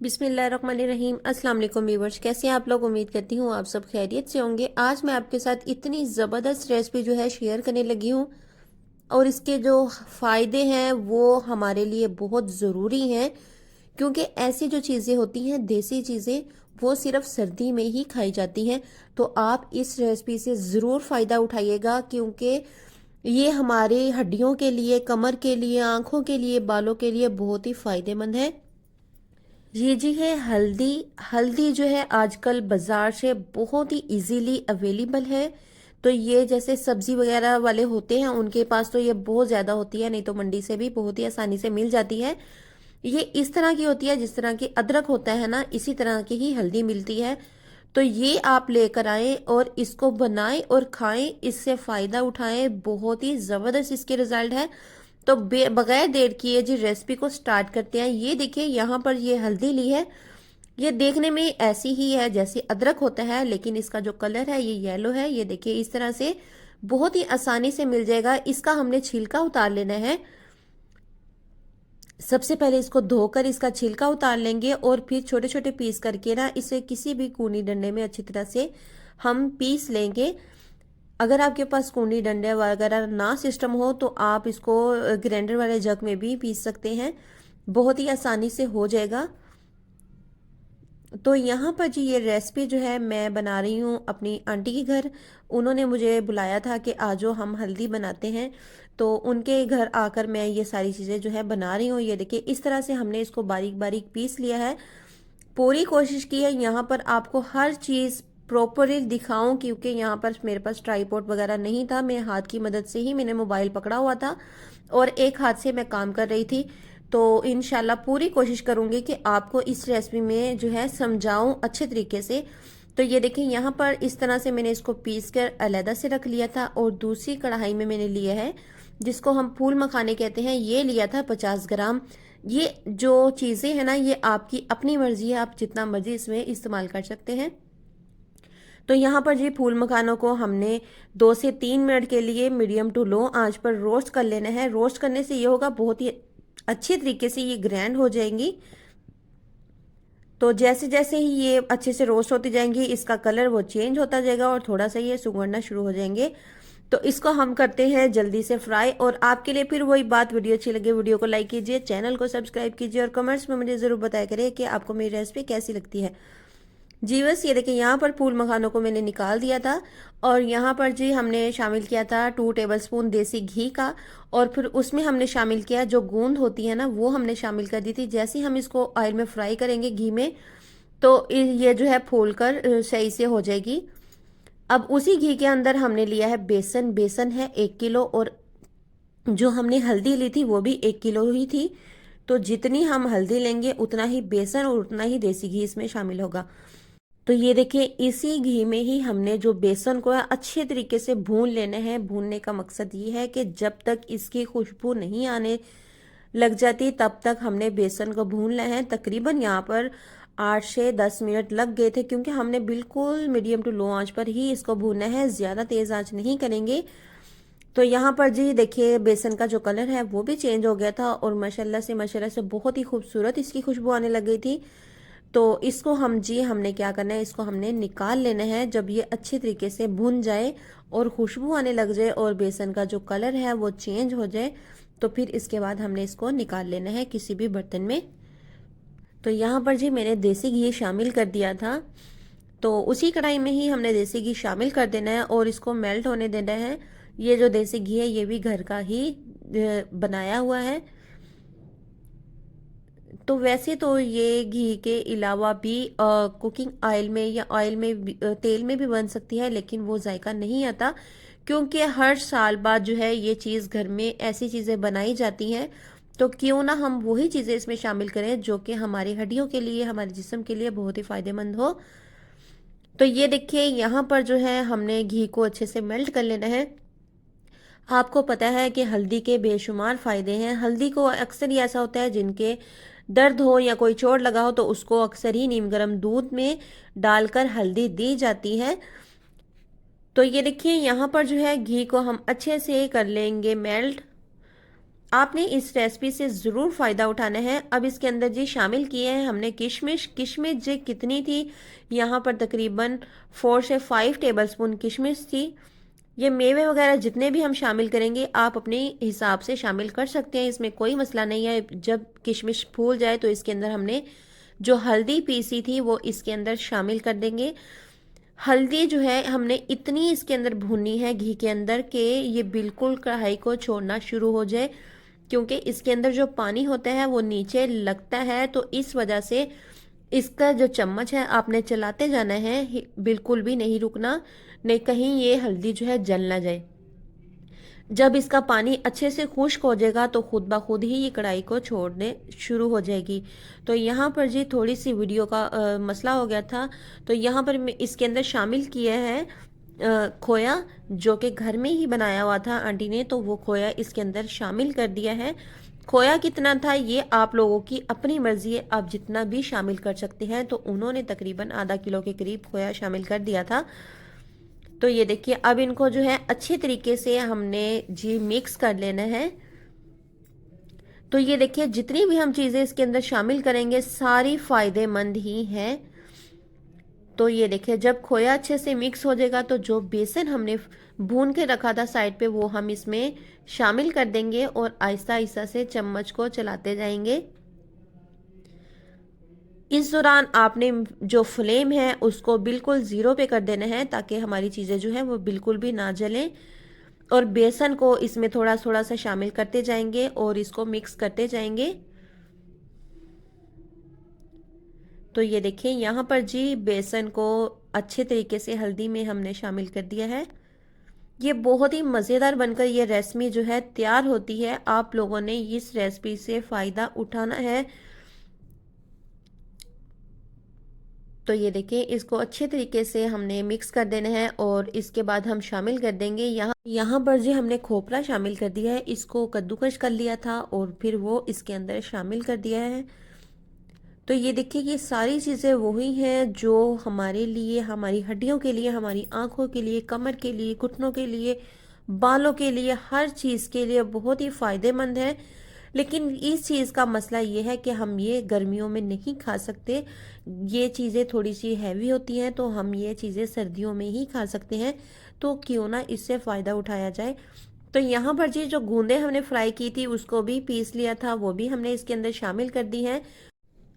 बिस्मिल्लाहिर्रहमानिर्रहीम। अस्सलाम वालेकुम व्यूअर्स, कैसे हैं आप लोग। उम्मीद करती हूँ आप सब खैरियत से होंगे। आज मैं आपके साथ इतनी ज़बरदस्त रेसिपी जो है शेयर करने लगी हूँ और इसके जो फ़ायदे हैं वो हमारे लिए बहुत ज़रूरी हैं, क्योंकि ऐसी जो चीज़ें होती हैं देसी चीज़ें वो सिर्फ सर्दी में ही खाई जाती हैं। तो आप इस रेसिपी से ज़रूर फ़ायदा उठाइएगा, क्योंकि ये हमारे हड्डियों के लिए, कमर के लिए, आँखों के लिए, बालों के लिए बहुत ही फ़ायदेमंद है। ये जी है हल्दी। हल्दी जो है आजकल बाजार से बहुत ही इजीली अवेलेबल है। तो ये जैसे सब्जी वगैरह वाले होते हैं उनके पास तो ये बहुत ज़्यादा होती है, नहीं तो मंडी से भी बहुत ही आसानी से मिल जाती है। ये इस तरह की होती है जिस तरह की अदरक होता है ना, इसी तरह की ही हल्दी मिलती है। तो ये आप लेकर आएं और इसको बनाएं और खाएं, इससे फ़ायदा उठाएं। बहुत ही ज़बरदस्त इसके रिजल्ट है। तो बगैर देर किए जी रेसिपी को स्टार्ट करते हैं। ये देखिए यहाँ पर ये हल्दी ली है। ये देखने में ऐसी ही है जैसे अदरक होता है, लेकिन इसका जो कलर है ये येलो है। ये देखिए इस तरह से बहुत ही आसानी से मिल जाएगा। इसका हमने छिलका उतार लेना है। सबसे पहले इसको धोकर इसका छिलका उतार लेंगे और फिर छोटे छोटे पीस करके ना इसे किसी भी कूनी डंडे में अच्छी तरह से हम पीस लेंगे। अगर आपके पास कूनी डंडे वगैरह ना सिस्टम हो तो आप इसको ग्राइंडर वाले जग में भी पीस सकते हैं, बहुत ही आसानी से हो जाएगा। तो यहाँ पर जी ये रेसिपी जो है मैं बना रही हूँ अपनी आंटी के घर। उन्होंने मुझे बुलाया था कि आजो हम हल्दी बनाते हैं, तो उनके घर आकर मैं ये सारी चीज़ें जो है बना रही हूँ। ये देखिए इस तरह से हमने इसको बारीक बारीक पीस लिया है। पूरी कोशिश की है यहाँ पर आपको हर चीज़ प्रॉपरली दिखाऊं, क्योंकि यहाँ पर मेरे पास ट्राईपॉड वगैरह नहीं था। मैं हाथ की मदद से ही मैंने मोबाइल पकड़ा हुआ था और एक हाथ से मैं काम कर रही थी। तो इंशाल्लाह पूरी कोशिश करूंगी कि आपको इस रेसिपी में जो है समझाऊं अच्छे तरीके से। तो ये देखिए यहाँ पर इस तरह से मैंने इसको पीस कर अलहदा से रख लिया था और दूसरी कढ़ाई में मैंने लिया है जिसको हम फूल मखाने कहते हैं, ये लिया था 50 ग्राम। ये जो चीज़ें हैं ना ये आपकी अपनी मर्जी है, आप जितना मर्जी इसमें इस्तेमाल कर सकते हैं। तो यहाँ पर जी फूल मखानों को हमने 2 से 3 मिनट के लिए मीडियम टू लो आंच पर रोस्ट कर लेना है। रोस्ट करने से ये होगा बहुत ही अच्छे तरीके से ये ग्रैंड हो जाएंगी। तो जैसे जैसे ही ये अच्छे से रोस्ट होती जाएंगी इसका कलर वो चेंज होता जाएगा और थोड़ा सा ये सुगड़ना शुरू हो जाएंगे। तो इसको हम करते हैं जल्दी से फ्राई। और आपके लिए फिर वही बात, वीडियो अच्छी लगे वीडियो को लाइक कीजिए, चैनल को सब्सक्राइब कीजिए और कमेंट्स में मुझे ज़रूर बताया करिए कि आपको मेरी रेसिपी कैसी लगती है। जी बस ये देखिए यहाँ पर फूल मखानों को मैंने निकाल दिया था और यहाँ पर जी हमने शामिल किया था 2 टेबलस्पून देसी घी का। और फिर उसमें हमने शामिल किया जो गूंद होती है ना वो हमने शामिल कर दी थी। जैसे ही हम इसको ऑयल में फ्राई करेंगे घी में तो ये जो है फूल कर सही से हो जाएगी। अब उसी घी के अंदर हमने लिया है बेसन। बेसन है 1 किलो और जो हमने हल्दी ली थी वो भी 1 किलो ही थी। तो जितनी हम हल्दी लेंगे उतना ही बेसन और उतना ही देसी घी इसमें शामिल होगा। तो ये देखिए इसी घी में ही हमने जो बेसन को है अच्छे तरीके से भून लेना है। भूनने का मकसद ये है कि जब तक इसकी खुशबू नहीं आने लग जाती तब तक हमने बेसन को भूनना है। तकरीबन यहाँ पर 8 से 10 मिनट लग गए थे, क्योंकि हमने बिल्कुल मीडियम टू लो आंच पर ही इसको भूनना है, ज़्यादा तेज़ आंच नहीं करेंगे। तो यहाँ पर जी देखिए बेसन का जो कलर है वो भी चेंज हो गया था और माशाल्लाह से बहुत ही खूबसूरत इसकी खुशबू आने लग गई थी। तो इसको हमने क्या करना है, इसको हमने निकाल लेना है। जब ये अच्छे तरीके से भुन जाए और खुशबू आने लग जाए और बेसन का जो कलर है वो चेंज हो जाए तो फिर इसके बाद हमने इसको निकाल लेना है किसी भी बर्तन में। तो यहाँ पर जी मैंने देसी घी शामिल कर दिया था। तो उसी कढ़ाई में ही हमने देसी घी शामिल कर देना है और इसको मेल्ट होने देना है। ये जो देसी घी है ये भी घर का ही बनाया हुआ है। तो वैसे तो ये घी के अलावा भी कुकिंग ऑयल में या ऑयल में तेल में भी बन सकती है, लेकिन वो जायका नहीं आता, क्योंकि हर साल बाद जो है ये चीज़ घर में ऐसी चीज़ें बनाई जाती हैं। तो क्यों ना हम वही चीज़ें इसमें शामिल करें जो कि हमारी हड्डियों के लिए, हमारे जिस्म के लिए बहुत ही फ़ायदेमंद हो। तो ये देखिए यहाँ पर जो है हमने घी को अच्छे से मेल्ट कर लेना है। आपको पता है कि हल्दी के बेशुमार फ़ायदे हैं। हल्दी को अक्सर ही ऐसा होता है जिनके दर्द हो या कोई चोट लगा हो तो उसको अक्सर ही नीम गर्म दूध में डालकर हल्दी दी जाती है। तो ये देखिए यहाँ पर जो है घी को हम अच्छे से कर लेंगे मेल्ट। आपने इस रेसिपी से ज़रूर फ़ायदा उठाना है। अब इसके अंदर जी शामिल किए हैं हमने किशमिश। किशमिश जी कितनी थी, यहाँ पर तकरीबन 4 से 5 टेबलस्पून किशमिश थी। ये मेवे वगैरह जितने भी हम शामिल करेंगे आप अपने हिसाब से शामिल कर सकते हैं, इसमें कोई मसला नहीं है। जब किशमिश फूल जाए तो इसके अंदर हमने जो हल्दी पीसी थी वो इसके अंदर शामिल कर देंगे। हल्दी जो है हमने इतनी इसके अंदर भूननी है घी के अंदर कि ये बिल्कुल कढ़ाई को छोड़ना शुरू हो जाए, क्योंकि इसके अंदर जो पानी होता है वो नीचे लगता है। तो इस वजह से इसका जो चम्मच है आपने चलाते जाना है, बिल्कुल भी नहीं रुकना, नहीं कहीं ये हल्दी जो है जल ना जाए। जब इसका पानी अच्छे से खुश्क हो जाएगा तो खुद ब खुद ही ये कढ़ाई को छोड़ने शुरू हो जाएगी। तो यहाँ पर जी थोड़ी सी वीडियो का मसला हो गया था। तो यहाँ पर मैं इसके अंदर शामिल किया है खोया, जो कि घर में ही बनाया हुआ था आंटी ने, तो वो खोया इसके अंदर शामिल कर दिया है। खोया कितना था ये आप लोगों की अपनी मर्जी है, आप जितना भी शामिल कर सकते हैं। तो उन्होंने तकरीबन आधा किलो के करीब खोया शामिल कर दिया था। तो ये देखिए अब इनको जो है अच्छे तरीके से हमने जी मिक्स कर लेना है। तो ये देखिए जितनी भी हम चीज़ें इसके अंदर शामिल करेंगे सारी फायदेमंद ही हैं। तो ये देखिए जब खोया अच्छे से मिक्स हो जाएगा तो जो बेसन हमने भून के रखा था साइड पे वो हम इसमें शामिल कर देंगे और आहिस्ता आहिस्ता से चम्मच को चलाते जाएंगे। इस दौरान आपने जो फ्लेम है उसको बिल्कुल ज़ीरो पे कर देना है, ताकि हमारी चीज़ें जो है वो बिल्कुल भी ना जलें। और बेसन को इसमें थोड़ा थोड़ा सा शामिल करते जाएंगे और इसको मिक्स करते जाएंगे। तो ये देखिए यहाँ पर जी बेसन को अच्छे तरीके से हल्दी में हमने शामिल कर दिया है। ये बहुत ही मज़ेदार बनकर ये रेसिपी जो है तैयार होती है। आप लोगों ने इस रेसिपी से फ़ायदा उठाना है। तो ये देखिए इसको अच्छे तरीके से हमने मिक्स कर देना है और इसके बाद हम शामिल कर देंगे यहाँ पर जी हमने खोपरा शामिल कर दिया है। इसको कद्दूकश कर लिया था और फिर वो इसके अंदर शामिल कर दिया है। तो ये देखिए ये सारी चीज़ें वही हैं जो हमारे लिए, हमारी हड्डियों के लिए, हमारी आंखों के लिए, कमर के लिए, घुटनों के लिए, बालों के लिए, हर चीज़ के लिए बहुत ही फ़ायदेमंद है। लेकिन इस चीज़ का मसला ये है कि हम ये गर्मियों में नहीं खा सकते। ये चीज़ें थोड़ी सी हैवी होती हैं, तो हम ये चीज़ें सर्दियों में ही खा सकते हैं। तो क्यों ना इससे फ़ायदा उठाया जाए। तो यहाँ पर जी जो गूंदे हमने फ्राई की थी उसको भी पीस लिया था, वो भी हमने इसके अंदर शामिल कर दी है।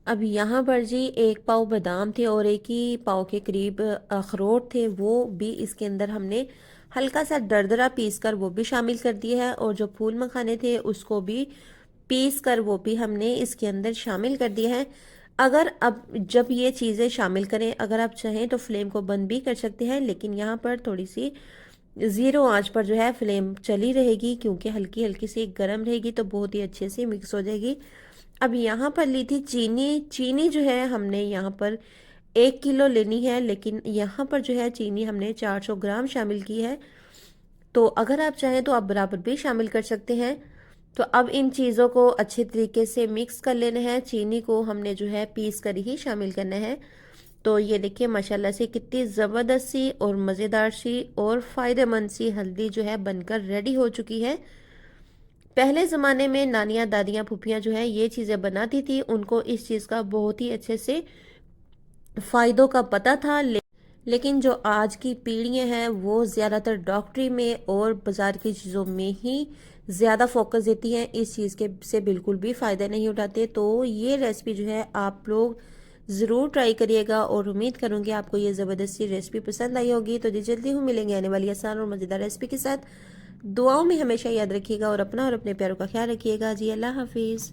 अब यहाँ पर जी 1 पाव बादाम थे और 1 ही पाव के करीब अखरोट थे, वो भी इसके अंदर हमने हल्का सा दरदरा पीस कर वो भी शामिल कर दिया है। और जो फूल मखाने थे उसको भी पीस कर वो भी हमने इसके अंदर शामिल कर दिया है। अगर अब जब ये चीज़ें शामिल करें, अगर आप चाहें तो फ्लेम को बंद भी कर सकते हैं, लेकिन यहाँ पर थोड़ी सी ज़ीरो आंच पर जो है फ्लेम चली रहेगी, क्योंकि हल्की हल्की सी गर्म रहेगी तो बहुत ही अच्छे से मिक्स हो जाएगी। अब यहाँ पर ली थी चीनी। चीनी जो है हमने यहाँ पर 1 किलो लेनी है, लेकिन यहाँ पर जो है चीनी हमने 400 ग्राम शामिल की है। तो अगर आप चाहें तो आप बराबर भी शामिल कर सकते हैं। तो अब इन चीज़ों को अच्छे तरीके से मिक्स कर लेना है। चीनी को हमने जो है पीस कर ही शामिल करना है। तो ये देखिए माशाल्लाह से कितनी ज़बरदस्त सी और मज़ेदार सी और फ़ायदेमंद सी हल्दी जो है बनकर रेडी हो चुकी है। पहले ज़माने में नानियाँ, दादियाँ, फूफियाँ जो है ये चीज़ें बनाती थी, उनको इस चीज़ का बहुत ही अच्छे से फ़ायदों का पता था। लेकिन जो आज की पीढ़ियाँ हैं वो ज़्यादातर डॉक्टरी में और बाज़ार की चीज़ों में ही ज़्यादा फोकस देती हैं, इस चीज़ के से बिल्कुल भी फ़ायदा नहीं उठाते। तो ये रेसिपी जो है आप लोग ज़रूर ट्राई करिएगा और उम्मीद करूँगी आपको ये ज़बरदस्ती रेसिपी पसंद आई होगी। तो जी जल्दी हूँ मिलेंगे आने वाली आसान और मज़ेदार रेसिपी के साथ। दुआओं में हमेशा याद रखिएगा और अपना और अपने प्यारों का ख्याल रखिएगा। जी अल्लाह हाफिज़।